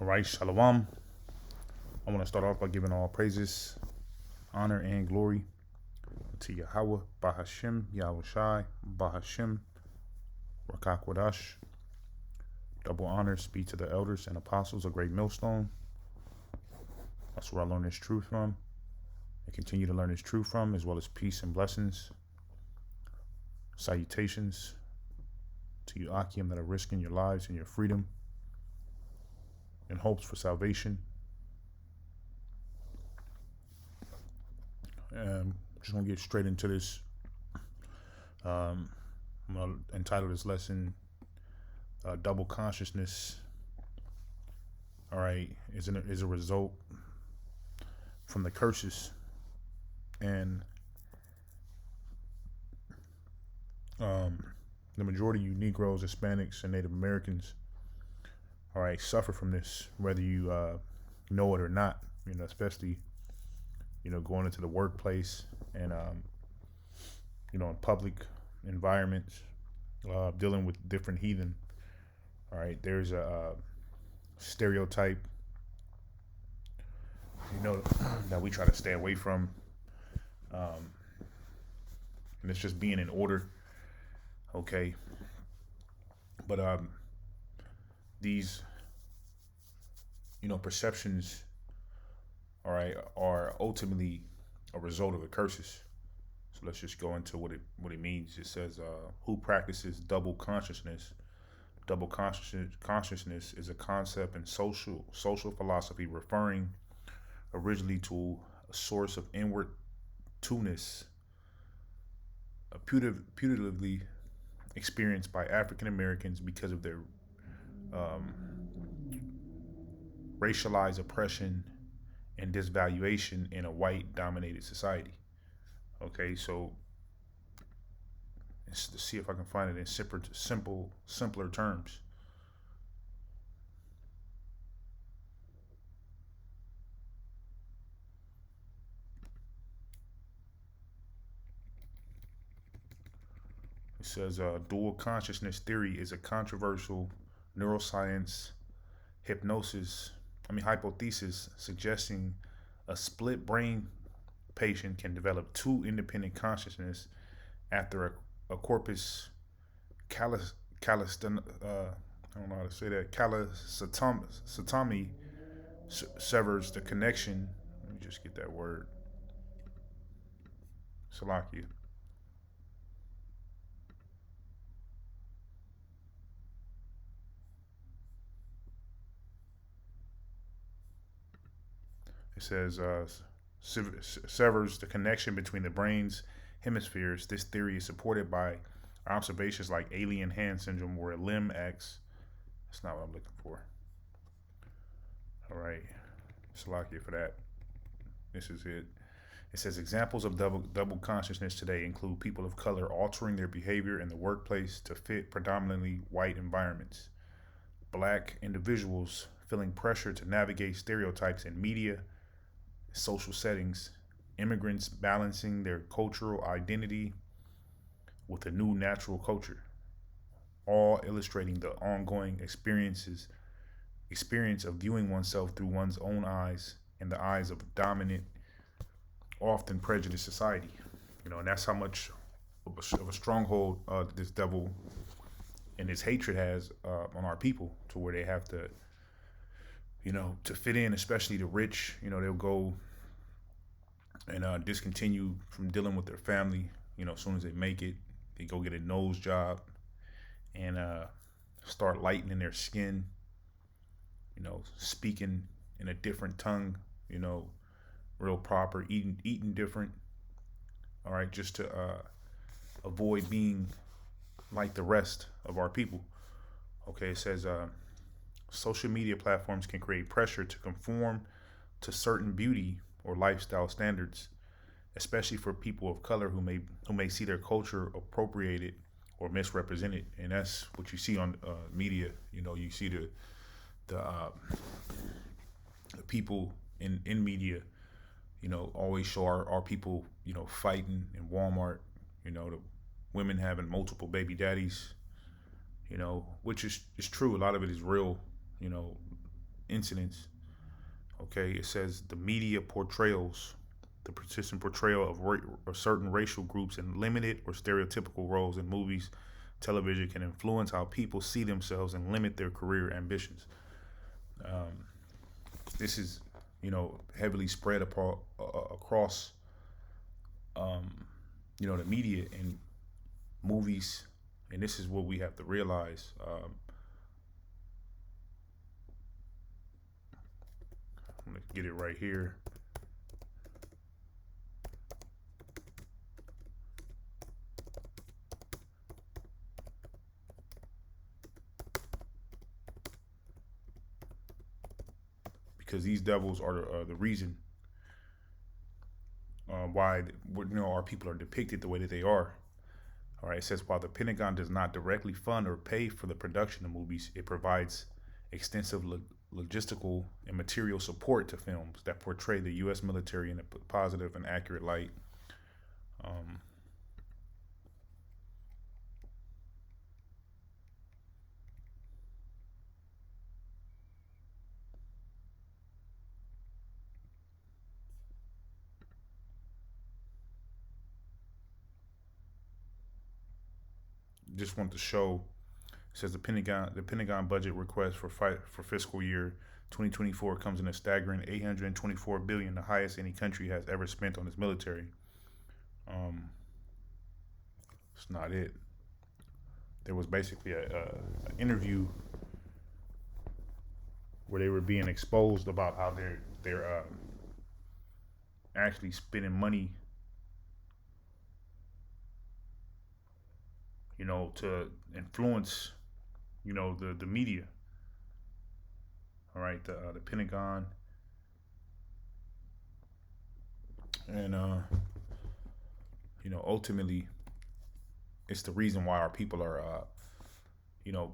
All right, Shalom. I want to start off by giving all praises, honor, and glory to Yahweh, Bahashim, Yahweh Shai, Bahashim, Rakakwadash. Double honors be to the elders and apostles of Great Millstone. That's where I learn this truth from and continue to learn this truth from, as well as peace and blessings. Salutations to you, Akim, that are risking your lives and your freedom and hopes for salvation. Just gonna get straight into this. I'm gonna entitle this lesson "Double Consciousness." All right, is a result from the curses, and the majority of you Negroes, Hispanics, and Native Americans, all right, suffer from this, whether you know it or not. Especially going into the workplace and in public environments, dealing with different heathen. All right, there's a stereotype, that we try to stay away from, and it's just being in order. Okay, but these perceptions, all right, are ultimately a result of the curses. So let's just go into what it means. It says, who practices double consciousness? Double consciousness is a concept in social philosophy referring originally to a source of inward two-ness, putatively experienced by African Americans because of their racialized oppression and disvaluation in a white-dominated society. Okay, so let's see if I can find it in simpler terms. It says dual consciousness theory is a controversial neuroscience hypothesis suggesting a split brain patient can develop two independent consciousness after a corpus callosum, I don't know how to say that, callosotomy severs the connection. Let me just get that word. Salakia. It says severs the connection between the brain's hemispheres. This theory is supported by observations like alien hand syndrome, where a limb acts. That's not what I'm looking for. All right, Salakia for that. This is it. It says examples of double consciousness today include people of color altering their behavior in the workplace to fit predominantly white environments, black individuals feeling pressure to navigate stereotypes in media, social settings, immigrants balancing their cultural identity with a new natural culture, all illustrating the ongoing experience of viewing oneself through one's own eyes and the eyes of a dominant, often prejudiced society. And that's how much of a stronghold this devil and his hatred has on our people, to where they have to, to fit in, especially the rich. They'll go and discontinue from dealing with their family. As soon as they make it, they go get a nose job and start lightening their skin. Speaking in a different tongue. Real proper, eating different. All right, just to avoid being like the rest of our people. Okay, it says social media platforms can create pressure to conform to certain beauty or lifestyle standards, especially for people of color who may see their culture appropriated or misrepresented. And that's what you see on media. You see the people in media, always show our people, fighting in Walmart, the women having multiple baby daddies, which is true. A lot of it is real, incidents. Okay, it says the media portrayals, the persistent portrayal of certain racial groups in limited or stereotypical roles in movies, television can influence how people see themselves and limit their career ambitions. Um, this is, heavily spread across, um, the media and movies, and this is what we have to realize. I'm gonna get it right here. Because these devils are the reason why our people are depicted the way that they are. All right, it says while the Pentagon does not directly fund or pay for the production of movies, it provides extensive logistical and material support to films that portray the U.S. military in a positive and accurate light. Um, just want to show. It says the Pentagon budget request for fiscal year 2024 comes in a staggering 824 billion, the highest any country has ever spent on its military. Um, it's not it. There was basically a interview where they were being exposed about how they're actually spending money, to influence, the media. All right, the Pentagon, and ultimately, it's the reason why our people are, you know,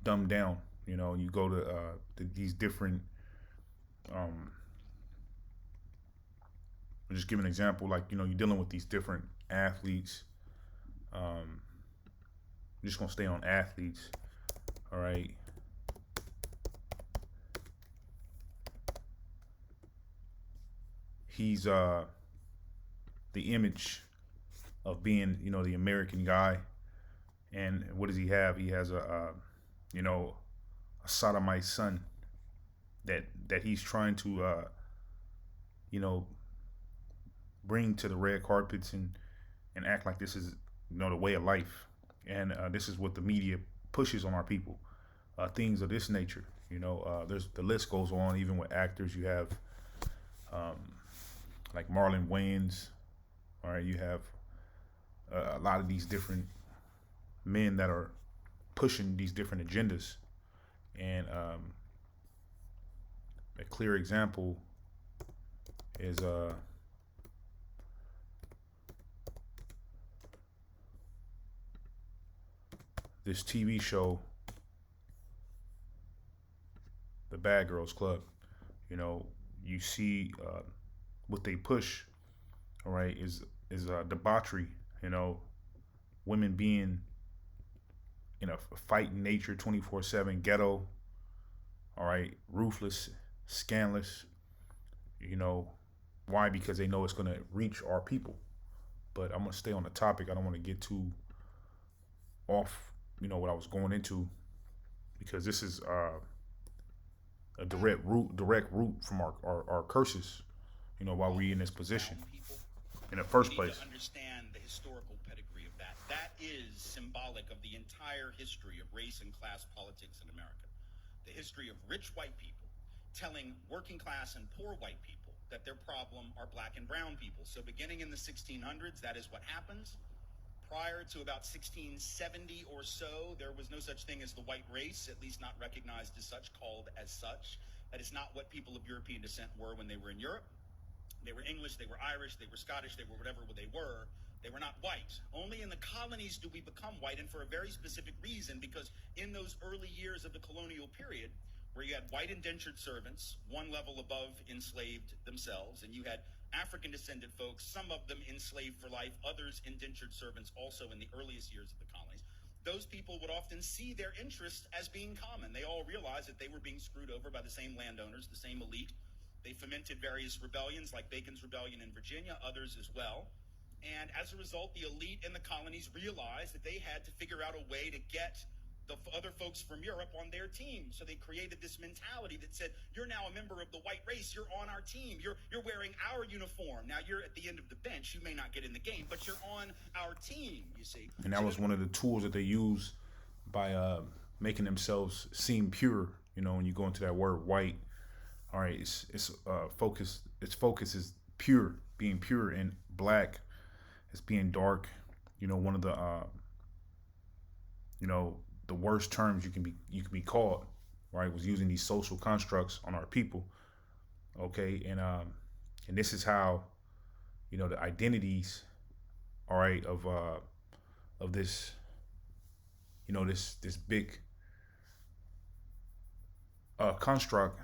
dumbed down. You go to these different. Um, I'll just give an example, like you're dealing with these different athletes. I'm just gonna stay on athletes. All right. He's the image of being, the American guy. And what does he have? He has a sodomite son that he's trying to, you know, bring to the red carpets and act like this is, the way of life. And this is what the media pushes on our people. Things of this nature. There's the list goes on. Even with actors, you have um, like Marlon Wayans. All right, you have a lot of these different men that are pushing these different agendas. And a clear example is this TV show, The Bad Girls Club. You see what they push. All right, is debauchery. Women being in a fighting nature, 24/7, ghetto. All right, ruthless, scandalous. Why? Because they know it's gonna reach our people. But I'm gonna stay on the topic. I don't want to get too off. What I was going into, because this is a direct root from our curses. While we in this position in the first place. To understand the historical pedigree of that. That is symbolic of the entire history of race and class politics in America. The history of rich white people telling working class and poor white people that their problem are black and brown people. So beginning in the 1600s, that is what happens. Prior to about 1670 or so, there was no such thing as the white race, at least not recognized as such, called as such. That is not what people of European descent were when they were in Europe. They were English, they were Irish, they were Scottish, they were whatever they were. They were not white. Only in the colonies do we become white, and for a very specific reason, because in those early years of the colonial period, where you had white indentured servants, one level above enslaved themselves, and you had African descended folks, some of them enslaved for life, others indentured servants also in the earliest years of the colonies. those people would often see their interests as being common. They all realized that they were being screwed over by the same landowners, the same elite. They fomented various rebellions like Bacon's Rebellion in Virginia, others as well. And as a result, the elite in the colonies realized that they had to figure out a way to get the other folks from Europe on their team. So they created this mentality that said, you're now a member of the white race. You're on our team. You're wearing our uniform. Now you're at the end of the bench. You may not get in the game, but you're on our team, you see. And that was one of the tools that they used by making themselves seem pure. You know, when you go into that word white, all right, it's focus. Its focus is pure, being pure, and black is being dark. You know, one of the the worst terms you can be called, right, was using these social constructs on our people. Okay, and this is how, the identities, all right, of this, this big construct,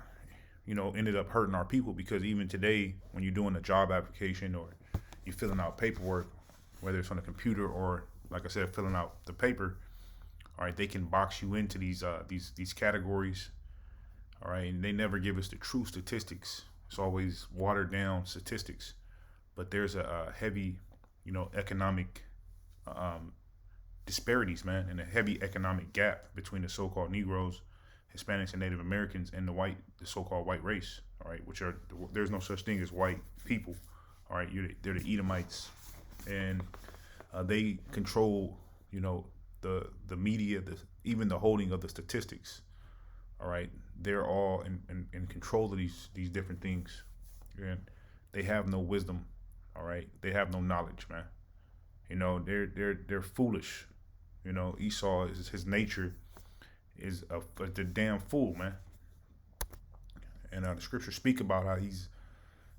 ended up hurting our people, because even today, when you're doing a job application or you're filling out paperwork, whether it's on a computer or, like I said, filling out the paper, all right, they can box you into these categories, all right, and they never give us the true statistics. It's always watered down statistics, but there's a heavy, economic disparities, man, and a heavy economic gap between the so-called Negroes, Hispanics, and Native Americans and the so-called white race, all right, there's no such thing as white people, all right, they're the Edomites, and they control, the media, even the holding of the statistics. All right, they're all in control of these different things, and they have no wisdom. All right, they have no knowledge, man. They're foolish. Esau is his nature is the damn fool, man. And the scriptures speak about how he's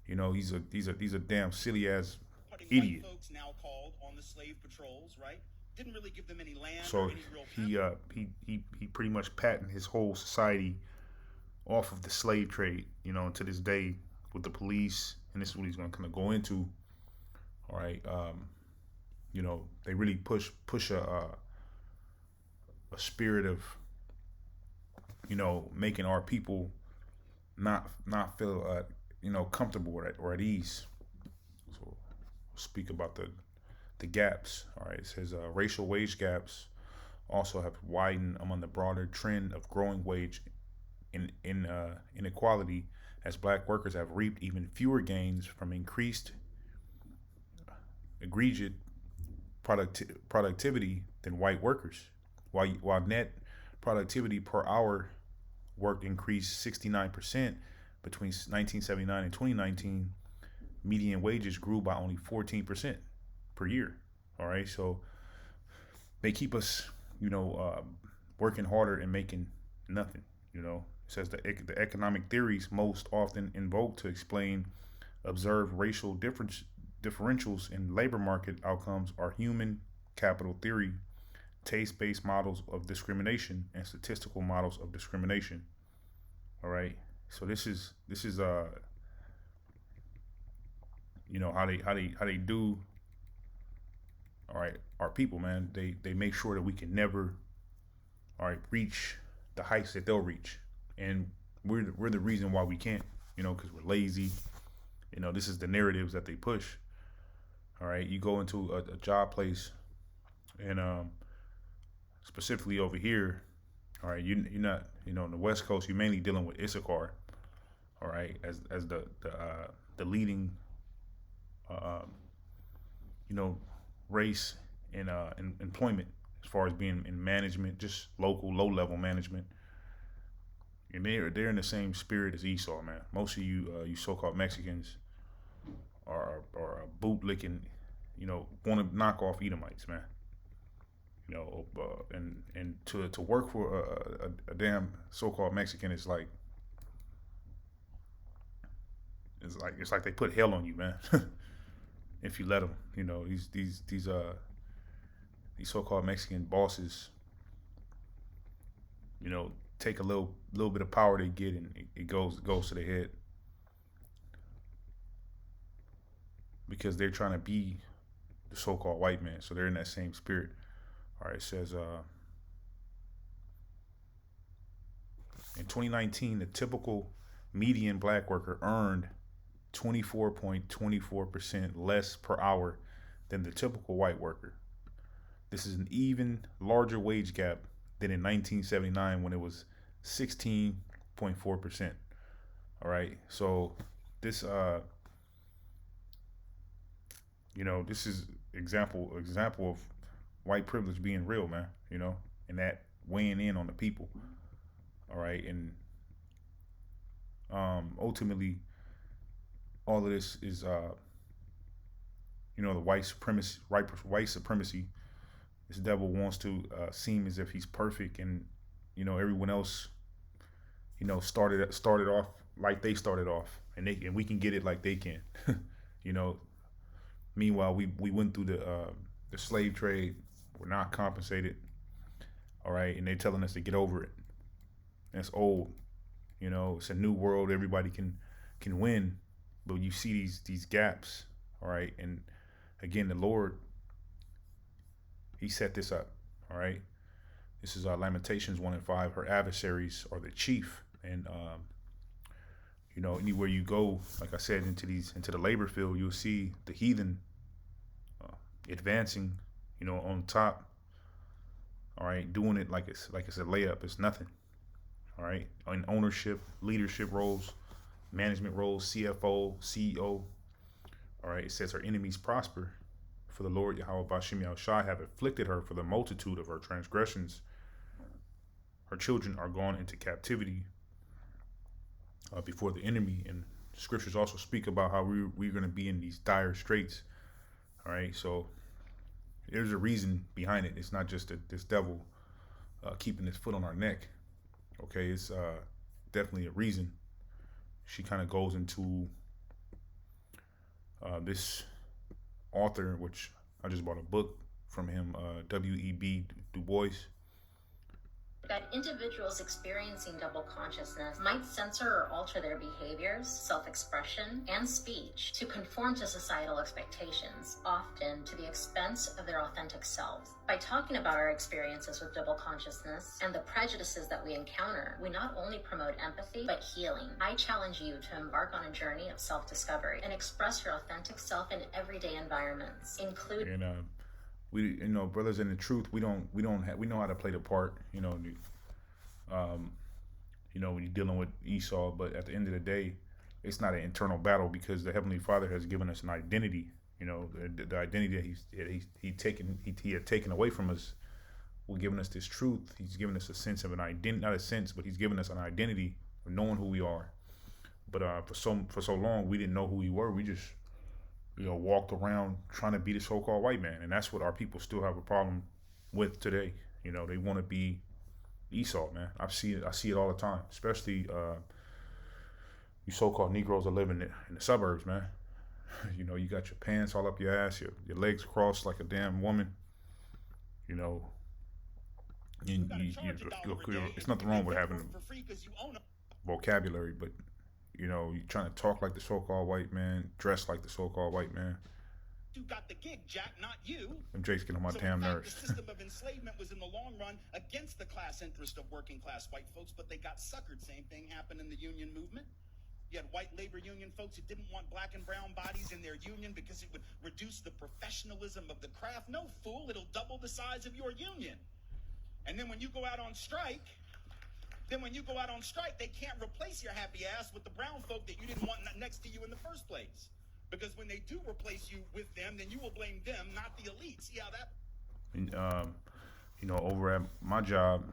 a damn silly ass idiot. White folks now called on the slave patrols, right? Didn't really give them any land. So or any real power. he pretty much patented his whole society off of the slave trade, to this day with the police, and this is what he's going to kind of go into. All right, they really push a spirit of, making our people not feel comfortable or at ease. So speak about the gaps. All right, it says racial wage gaps also have widened among the broader trend of growing wage inequality, as black workers have reaped even fewer gains from increased egregious productivity than white workers. While net productivity per hour worked increased 69% between 1979 and 2019, median wages grew by only 14% per year. All right, so they keep us, working harder and making nothing. It says the economic theories most often invoked to explain observed racial differentials in labor market outcomes are human capital theory, taste-based models of discrimination, and statistical models of discrimination. All right, so this is how they do. All right, our people, man, they make sure that we can never, all right, reach the heights that they'll reach, and we're the reason why we can't, because we're lazy. This is the narratives that they push. All right, you go into a job place, and specifically over here, all right, you're not, on the West Coast, you're mainly dealing with Issachar, all right, as the leading, race in employment, as far as being in management, just local low level management. And they're in the same spirit as Esau, man. Most of you so-called Mexicans are bootlicking, want to knock off Edomites, man. And to work for a damn so-called Mexican is like, it's like they put hell on you, man. If you let them, these so-called Mexican bosses, take a little bit of power they get, and it goes to their head, because they're trying to be the so-called white man. So they're in that same spirit. All right, it says in 2019, the typical median black worker earned 24.24% less per hour than the typical white worker. This is an even larger wage gap than in 1979 when it was 16.4%. All right, so this this is example of white privilege being real, man. And that weighing in on the people. All right, and ultimately, all of this is the white supremacy. This devil wants to seem as if he's perfect, and everyone else started off like they started off, and we can get it like they can. you know Meanwhile, we went through the slave trade. We're not compensated. All right, and they're telling us to get over it. That's old. It's a new world. Everybody can win, but you see these gaps. All right, and again, the Lord, He set this up. All right, this is Lamentations 1:5. Her adversaries are the chief, and anywhere you go, like I said, into the labor field, you'll see the heathen advancing, on top. All right, doing it like it's a layup. It's nothing. All right, in ownership, leadership roles, management roles, CFO, CEO. All right, it says her enemies prosper, for the Lord Yahweh Bashim Yahushai have afflicted her for the multitude of her transgressions. Her children are gone into captivity before the enemy, and scriptures also speak about how we're going to be in these dire straits. All right, so there's a reason behind it. It's not just this devil keeping his foot on our neck. Okay, it's definitely a reason. She kind of goes into this author, which I just bought a book from him, W.E.B. Du Bois. That individuals experiencing double consciousness might censor or alter their behaviors, self-expression, and speech to conform to societal expectations, often to the expense of their authentic selves. By talking about our experiences with double consciousness and the prejudices that we encounter, we not only promote empathy, but healing. I challenge you to embark on a journey of self-discovery and express your authentic self in everyday environments, including. And we, brothers in the truth, we know how to play the part, when you're dealing with Esau, but at the end of the day, it's not an internal battle, because the Heavenly Father has given us an identity, the identity that he had taken away from us. We're giving us this truth. He's given us a sense of an identity, not a sense, but he's given us an identity of knowing who we are. But for so long, we didn't know who we were. We just walked around trying to be the so-called white man. And that's what our people still have a problem with today. They want to be Esau, man. I see it all the time, especially you so-called Negroes that live in the suburbs, man. You got your pants all up your ass, your legs crossed like a damn woman. It's nothing wrong with having vocabulary, but you're trying to talk like the so-called white man, dress like the so-called white man. You got the gig, Jack, not you. Them Jake's getting on my damn nerves. The system of enslavement was in the long run against the class interest of working class white folks, but they got suckered. Same thing happened in the union movement. You had white labor union folks who didn't want black and brown bodies in their union because it would reduce the professionalism of the craft. No, fool, it'll double the size of your union. And then when you go out on strike, they can't replace your happy ass with the brown folk that you didn't want next to you in the first place. Because when they do replace you with them, then you will blame them, not the elite. See how that? And, over at my job,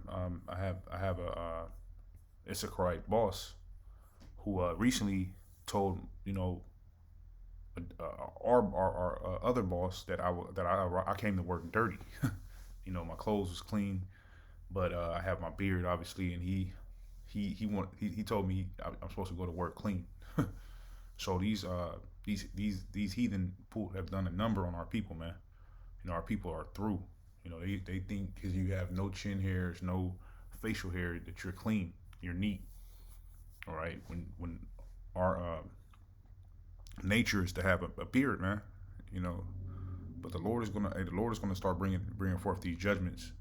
I have a Issacharite boss who recently told our other boss that I came to work dirty. My clothes was clean, but I have my beard obviously, and he told me I'm supposed to go to work clean. So these heathen have done a number on our people, man. Our people are through. They think because you have no chin hairs, no facial hair, that you're clean, you're neat. All right, when our nature is to have a beard, man. But the Lord is gonna start bringing forth these judgments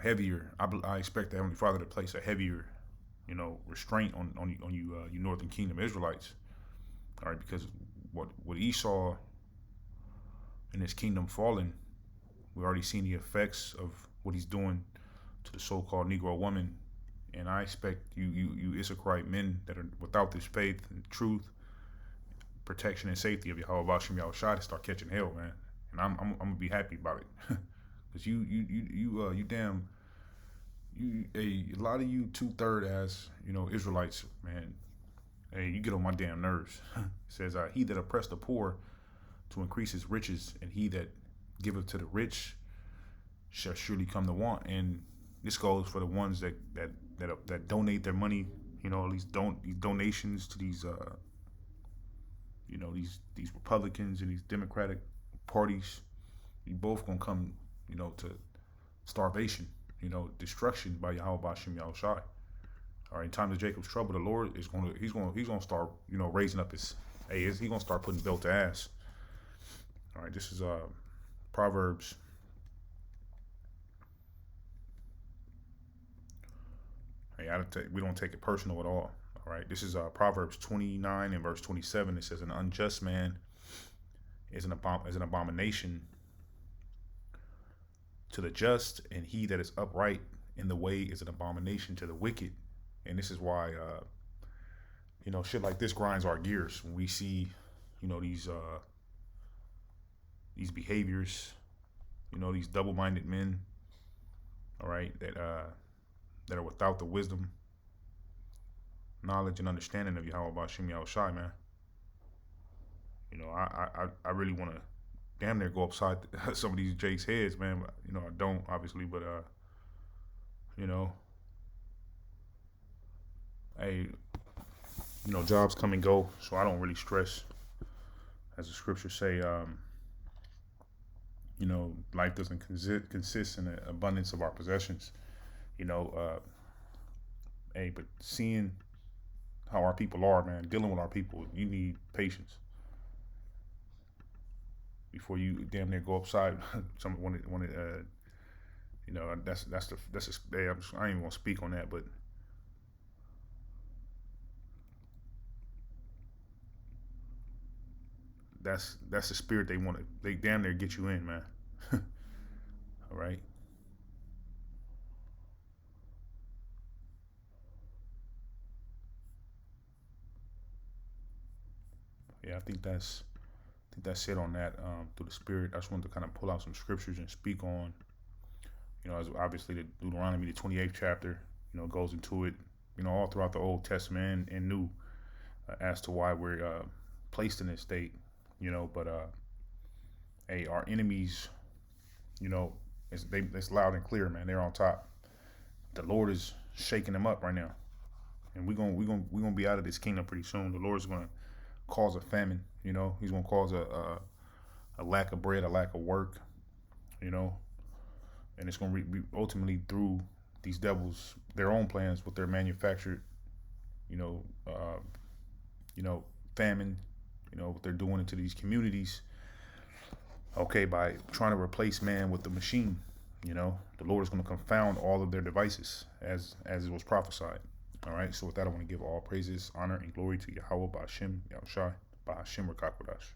heavier. I expect the Heavenly Father to place a heavier, restraint on you, you Northern Kingdom Israelites. All right, because what Esau and his kingdom fallen, we already seen the effects of what he's doing to the so-called Negro woman, and I expect you Issacharite men that are without this faith and truth, protection and safety of Yahweh Bashim Yahushua to start catching hell, man. And I'm gonna be happy about it, because a lot of you 2/3 as Israelites, man. Hey, you get on my damn nerves. It says, he that oppressed the poor to increase his riches, and he that giveth to the rich shall surely come to want. And this goes for the ones that donate their money, these donations to these these Republicans and these Democratic parties. You both gonna come, to starvation, destruction by Yahweh Bashim Yahushai. All right, in time of Jacob's trouble, the Lord is he's gonna start, raising up he's gonna start putting belt to ass. All right, this is Proverbs. Hey, we don't take it personal at all. All right, this is Proverbs 29 and verse 27. It says, "An unjust man is an abomination to the just, and he that is upright in the way is an abomination to the wicked." And this is why, shit like this grinds our gears when we see, these behaviors, these double-minded men, all right, that are without the wisdom, knowledge, and understanding of Yahweh Bashim Yahushai, man. I really want to damn near go upside some of these Jake's heads, man. I don't, obviously, but hey, jobs come and go, so I don't really stress. As the scriptures say, life doesn't consist in the abundance of our possessions. But seeing how our people are, man, dealing with our people, you need patience before you damn near go upside. I ain't even gonna speak on that, but that's the spirit they damn near get you in, man. All right. Yeah, I think that's it on that. Through the spirit, I just wanted to kind of pull out some scriptures and speak on, as obviously the Deuteronomy, the 28th chapter, goes into it, all throughout the Old Testament and New, as to why we're placed in this state, but our enemies, it's loud and clear, man. They're on top. The Lord is shaking them up right now, and we're gonna be out of this kingdom pretty soon. The Lord's gonna cause a famine, he's gonna cause a lack of bread, a lack of work, and it's gonna be ultimately through these devils, their own plans, what they're manufactured, famine, what they're doing into these communities. Okay, by trying to replace man with the machine, the Lord is going to confound all of their devices, as it was prophesied. All right, so with that, I want to give all praises, honor, and glory to Yahweh Ba'Shem Yahushai Ba'Shem Rakakwadash.